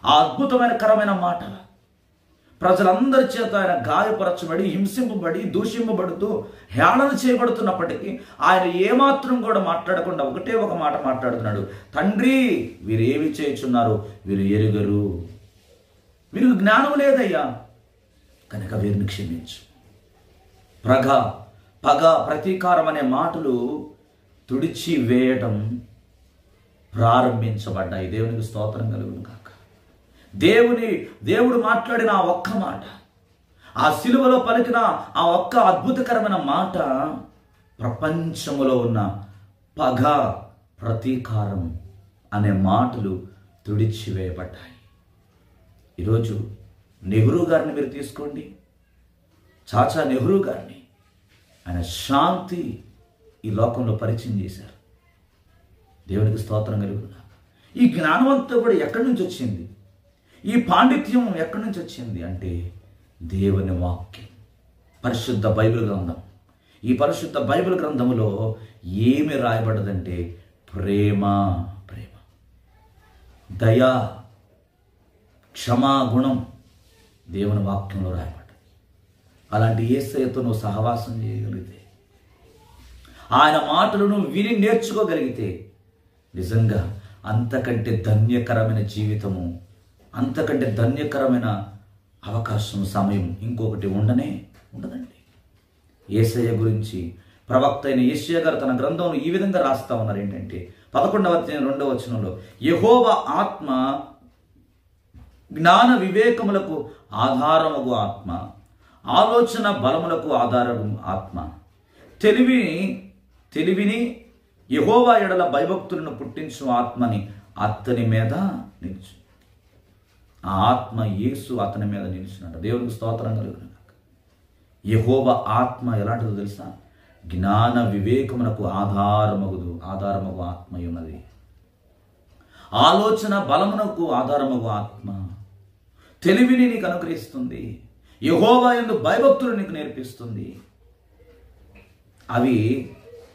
ఆ అద్భుతమైన కరమైన మాట ప్రజలందరి చేత ఆయన గాయపరచబడి, హింసింపబడి, దూషింపబడుతూ హేళన చేయబడుతున్నప్పటికీ ఆయన ఏమాత్రం కూడా మాట్లాడకుండా ఒకటే ఒక మాట మాట్లాడుతున్నాడు, తండ్రి వీరేమి చేయుచున్నారు వీరు ఎరుగరు, వీరికి జ్ఞానం లేదయ్యా కనుక వీరిని క్షమించు. పగ, ప్రతీకారం అనే మాటలు తుడిచి వేయటం ప్రారంభించబడ్డాయి. దేవునికి స్తోత్రం కలుగును గాక. దేవుడు మాట్లాడిన ఆ ఒక్క మాట, ఆ సిలువలో పలికిన ఆ ఒక్క అద్భుతకరమైన మాట ప్రపంచములో ఉన్న పగ, ప్రతీకారం అనే మాటలు తుడిచివేయబడ్డాయి. ఈరోజు నెహ్రూ గారిని మీరు తీసుకోండి, చాచా నెహ్రూ గారిని. ఆయన శాంతి ఈ లోకంలో పరిచయం చేశారు. దేవునికి స్తోత్రం కలుగును. ఈ జ్ఞానం అంతా కూడా ఎక్కడి నుంచి వచ్చింది? ఈ పాండిత్యం ఎక్కడి నుంచి వచ్చింది అంటే దేవుని వాక్యం, పరిశుద్ధ బైబిల్ గ్రంథం. ఈ పరిశుద్ధ బైబిల్ గ్రంథములో ఏమి రాయబడ్డదంటే ప్రేమ, దయ, క్షమాగుణం దేవుని వాక్యంలో రాయబడ్డది. అలాంటి యేసయ్యతో నువ్వు సహవాసం చేయగలిగితే, ఆయన మాటలను విని నేర్చుకోగలిగితే నిజంగా అంతకంటే ధన్యకరమైన జీవితము, అంతకంటే ధన్యకరమైన అవకాశం, సమయం ఇంకొకటి ఉండదండి. యేసయ్య గురించి ప్రవక్త అయిన యెషయా గారు తన గ్రంథంలో ఈ విధంగా రాస్తా ఉన్నారు. ఏంటంటే 11వ అధ్యాయం 2వ వచనంలో, యెహోవా ఆత్మ జ్ఞాన వివేకములకు ఆధారముగు ఆత్మ, ఆలోచన బలములకు ఆధారము ఆత్మ, తెలివిని యెహోవా ఎడల భయభక్తులను పుట్టించు ఆత్మని అతని మీద నిలిచు. ఆ ఆత్మ యేసు అతని మీద నిలిచినట్టు. దేవునికి స్తోత్రం కలుగును. యెహోవా ఆత్మ ఎలాంటిదో తెలుసా? జ్ఞాన వివేకమునకు ఆధారమగు ఆత్మ ఉన్నది. ఆలోచన బలమునకు ఆధారమగు ఆత్మ, తెలివిని నీకు అనుగ్రహిస్తుంది. యెహోవా యందు భయభక్తులు నీకు నేర్పిస్తుంది. అవి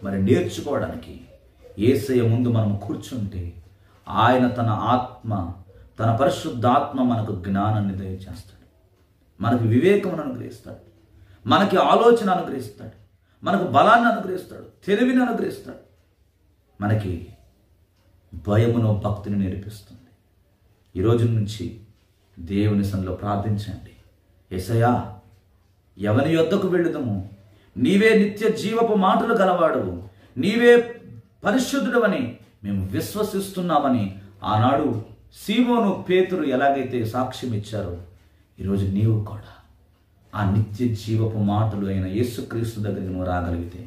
మరి నేర్చుకోవడానికి యేసయ్య ముందు మనం కూర్చుంటే ఆయన తన పరిశుద్ధాత్మ మనకు జ్ఞానాన్ని దయచేస్తాడు, మనకు వివేకమును అనుగ్రహిస్తాడు, మనకి ఆలోచన అనుగ్రహిస్తాడు, మనకు బలాన్ని అనుగ్రహిస్తాడు, తెలివిని అనుగ్రహిస్తాడు, మనకి భయమును భక్తిని నేర్పిస్తుంది. ఈరోజు నుంచి దేవుని సన్నిధిలో ప్రార్థించండి. యేసయ్యా, ఎవని యొద్దకు వెళ్ళుదము? నీవే నిత్య జీవపు మాటలు గలవాడువు, నీవే పరిశుద్ధుడవని మేము విశ్వసిస్తున్నామని ఆనాడు సీమోను, పేతురు ఎలాగైతే సాక్ష్యం ఇచ్చారో, ఈరోజు నీవు కూడా ఆ నిత్య జీవపు మాటలు అయిన యేసుక్రీస్తు దగ్గరికి నువ్వు రాగలిగితే,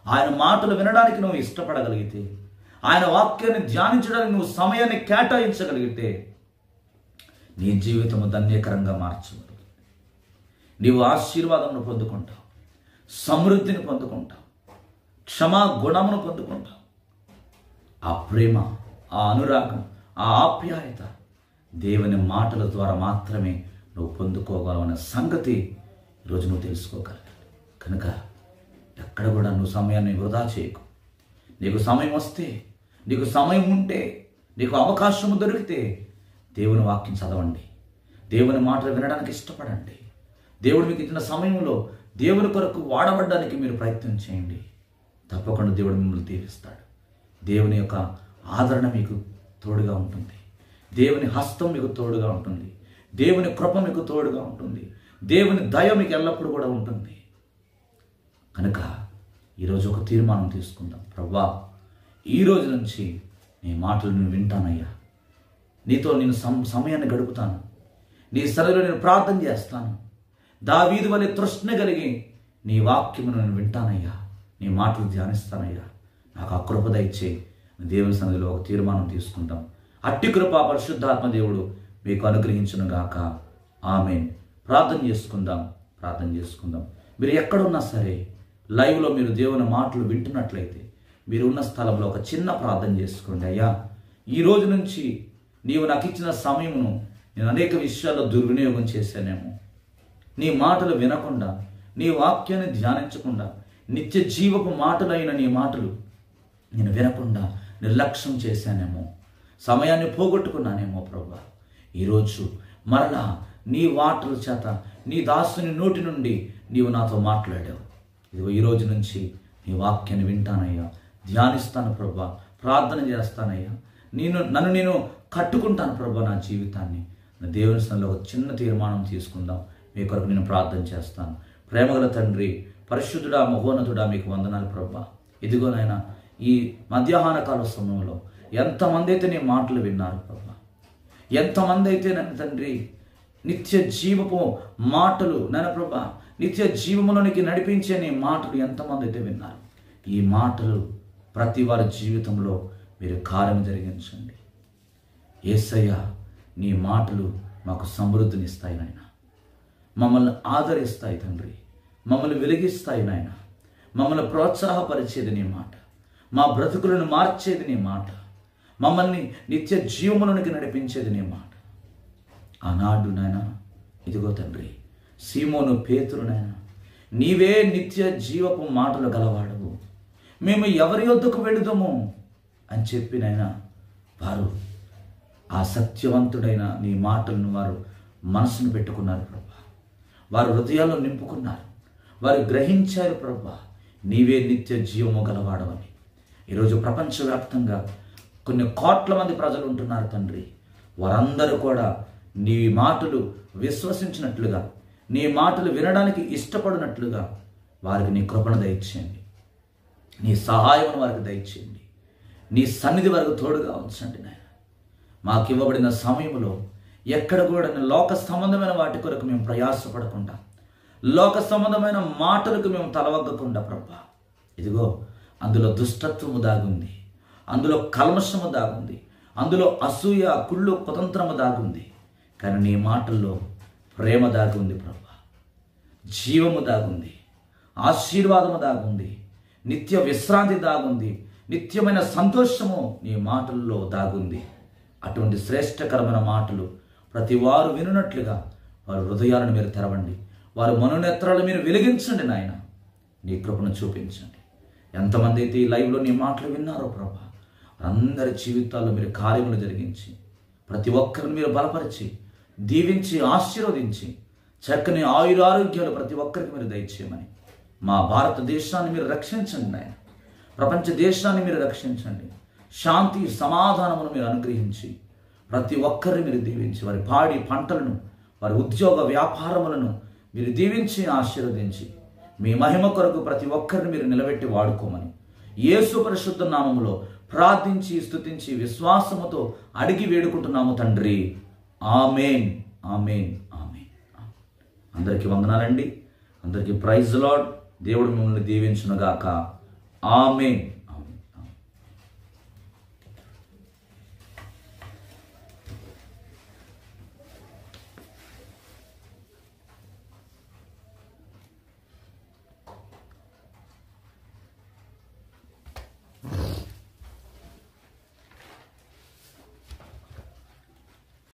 ఆయన మాటలు వినడానికి నువ్వు ఇష్టపడగలిగితే, ఆయన వాక్యాన్ని ధ్యానించడానికి నువ్వు సమయాన్ని కేటాయించగలిగితే నీ జీవితము ధన్యకరంగా మార్చబడుతుంది. నీవు ఆశీర్వాదమును పొందుకుంటావు, సమృద్ధిని పొందుకుంటావు, క్షమా గుణమును పొందుకుంటావు. ఆ ప్రేమ, ఆ అనురాగం, ఆ ఆప్యాయత దేవుని మాటల ద్వారా మాత్రమే నువ్వు పొందుకోగలవన్న సంగతి ఈరోజు నువ్వు తెలుసుకోగలగాలి. కనుక ఎక్కడ కూడా నువ్వు సమయాన్ని వృధా చేయకు. నీకు సమయం వస్తే, నీకు సమయం ఉంటే, నీకు అవకాశం దొరికితే దేవుని వాక్యం చదవండి, దేవుని మాటలు వినడానికి ఇష్టపడండి. దేవుడు మీకు ఇచ్చిన సమయంలో దేవుని కొరకు వాడబడ్డానికి మీరు ప్రయత్నం చేయండి. తప్పకుండా దేవుడు మిమ్మల్ని దీవిస్తాడు. దేవుని యొక్క ఆదరణ మీకు తోడుగా ఉంటుంది, దేవుని హస్తం మీకు తోడుగా ఉంటుంది, దేవుని కృప మీకు తోడుగా ఉంటుంది, దేవుని దయ మీకు ఎల్లప్పుడూ కూడా ఉంటుంది. కనుక ఈరోజు ఒక తీర్మానం తీసుకుందాం. ప్రభువా, ఈరోజు నుంచి నీ మాటలు నేను వింటానయ్యా, నీతో నేను సమయాన్ని గడుపుతాను, నీ సన్నిధిలో నేను ప్రార్థన చేస్తాను, దావీదు వలె తృష్ణ కలిగి నీ వాక్యమును నేను వింటానయ్యా, నీ మాటలు ధ్యానిస్తానయ్యా, నాకు ఆ కృప దయచేయి. దేవుని సన్నిధిలో ఒక తీర్మానం తీసుకుంటాం. అట్టి కృప పరిశుద్ధాత్మ దేవుడు మీకు అనుగ్రహించును గాక. ఆమేన్. ప్రార్థన చేసుకుందాం. మీరు ఎక్కడున్నా సరే, లైవ్లో మీరు దేవుని మాటలు వింటున్నట్లయితే మీరు ఉన్న స్థలంలో ఒక చిన్న ప్రార్థన చేసుకోండి. అయ్యా, ఈ రోజు నుంచి నీవు నాకు ఇచ్చిన సమయమును నేను అనేక విషయాల్లో దుర్వినియోగం చేశానేమో, నీ మాటలు వినకుండా, నీ వాక్యాన్ని ధ్యానించకుండా, నిత్య జీవపు మాటలైన నీ మాటలు నేను వినకుండా నిర్లక్ష్యం చేశానేమో, సమయాన్ని పోగొట్టుకున్నానేమో. ప్రభువా, ఈరోజు మరలా నీ మాటల చేత నీ దాసుని నోటి నుండి నీవు నాతో మాట్లాడావు. ఇదిగో ఈ రోజు నుంచి నీ వాక్యాన్ని వింటానయ్యా, ధ్యానిస్తాను ప్రభువా, ప్రార్థన చేస్తానయ్యా, నన్ను నేను కట్టుకుంటాను ప్రభువా నా జీవితాన్ని. దేవుని సన్నిధిలో ఒక చిన్న తీర్మానం తీసుకుందాం. మీ కొరకు నేను ప్రార్థన చేస్తాను. ప్రేమగల తండ్రి, పరిశుద్ధుడా, మహోన్నతుడా, మీకు వందనాలు ప్రభువా. ఇదిగో నాయన, ఈ మధ్యాహ్న కాల సమయంలో ఎంతమంది అయితే నీ మాటలు విన్నారు ప్రభువా, ఎంతమంది అయితే నన్ను తండ్రి నిత్య జీవపు మాటలు నాయన ప్రభువా, నిత్య జీవములోనికి నడిపించే నీ మాటలు ఎంతమంది అయితే విన్నారు, ఈ మాటలు ప్రతి వారి జీవితంలో మీరు కార్యం జరిగించండి. యేసయ్య, నీ మాటలు మాకు సమృద్ధినిస్తాయి నాయన, మమ్మల్ని ఆదరిస్తాయి తండ్రి, మమ్మల్ని వెలిగిస్తాయి నాయన, మమ్మల్ని ప్రోత్సాహపరిచేది నీ మాట, మా బ్రతుకులను మార్చేది నీ మాట, మమ్మల్ని నిత్య జీవములోనికి నడిపించేది నీ మాట. ఆనాడు నాయన, ఇదిగో తండ్రి, సీమోను పేతురు నాయన, నీవే నిత్య జీవపు మాటలు గలవాడవు, మేము ఎవరి యొద్దకు వెళుదాము అని చెప్పి నాయన, వారు ఆ సత్యవంతుడైన నీ మాటలను వారు మనసును పెట్టుకున్నారు ప్రభా, వారు హృదయాల్లో నింపుకున్నారు, వారు గ్రహించారు ప్రభా, నీవే నిత్య జీవము గలవాడవని. ఈరోజు ప్రపంచవ్యాప్తంగా కొన్ని కోట్ల మంది ప్రజలు ఉంటున్నారు తండ్రి, వారందరూ కూడా నీ మాటలు విశ్వసించినట్లుగా, నీ మాటలు వినడానికి ఇష్టపడినట్లుగా వారికి నీ కృపను దయచేయండి, నీ సహాయం వారికి దయచేయండి, నీ సన్నిధి వారికి తోడుగా ఉంచండి నాయన. మాకు ఇవ్వబడిన సమయంలో ఎక్కడ కూడా లోక సంబంధమైన వాటి కొరకు మేము ప్రయాసపడకుండా, లోక సంబంధమైన మాటలకు మేము తలవగ్గకుండా ప్రభా, ఇదిగో అందులో దుష్టత్వము దాగుంది, అందులో కల్మషము దాగుంది, అందులో అసూయ, కుళ్ళు, కుతంత్రము దాగుంది. కానీ నీ మాటల్లో ప్రేమ దాగుంది ప్రభా, జీవము దాగుంది, ఆశీర్వాదము దాగుంది, నిత్య విశ్రాంతి దాగుంది, నిత్యమైన సంతోషము నీ మాటల్లో దాగుంది. అటువంటి శ్రేష్టకరమైన మాటలు ప్రతి వారు వినున్నట్లుగా వారి హృదయాలను మీరు తెరవండి, వారి మనోనేత్రాలు మీరు వెలిగించండి నాయన, నీ కృపను చూపించండి. ఎంతమంది అయితే ఈ లైవ్లో నీ మాటలు విన్నారో ప్రభా, అందరి జీవితాల్లో మీరు కార్యములు జరిగించి ప్రతి ఒక్కరిని మీరు బలపరిచి దీవించి ఆశీర్వదించి చక్కని ఆయురారోగ్యాలు ప్రతి ఒక్కరికి మీరు దయచేయమని, మా భారతదేశాన్ని మీరు రక్షించండి నాయన, ప్రపంచ దేశాన్ని మీరు రక్షించండి, శాంతి సమాధానమును మీరు అనుగ్రహించి ప్రతి ఒక్కరిని మీరు దీవించి వారి పాడి పంటలను, వారి ఉద్యోగ వ్యాపారములను మీరు దీవించి ఆశీర్వదించి మీ మహిమ కొరకు ప్రతి ఒక్కరిని మీరు నిలబెట్టి వాడుకోమని యేసు పరిశుద్ధ నామములో ప్రార్థించి స్తుతించి విశ్వాసముతో అడిగి వేడుకుంటున్నాము తండ్రి. ఆమేన్, ఆమేన్, ఆమేన్. అందరికీ వందనాలండి, అందరికీ ప్రైజ్ లార్డ్. దేవుడు మిమ్మల్ని దీవించునుగాక. ఆమేన్.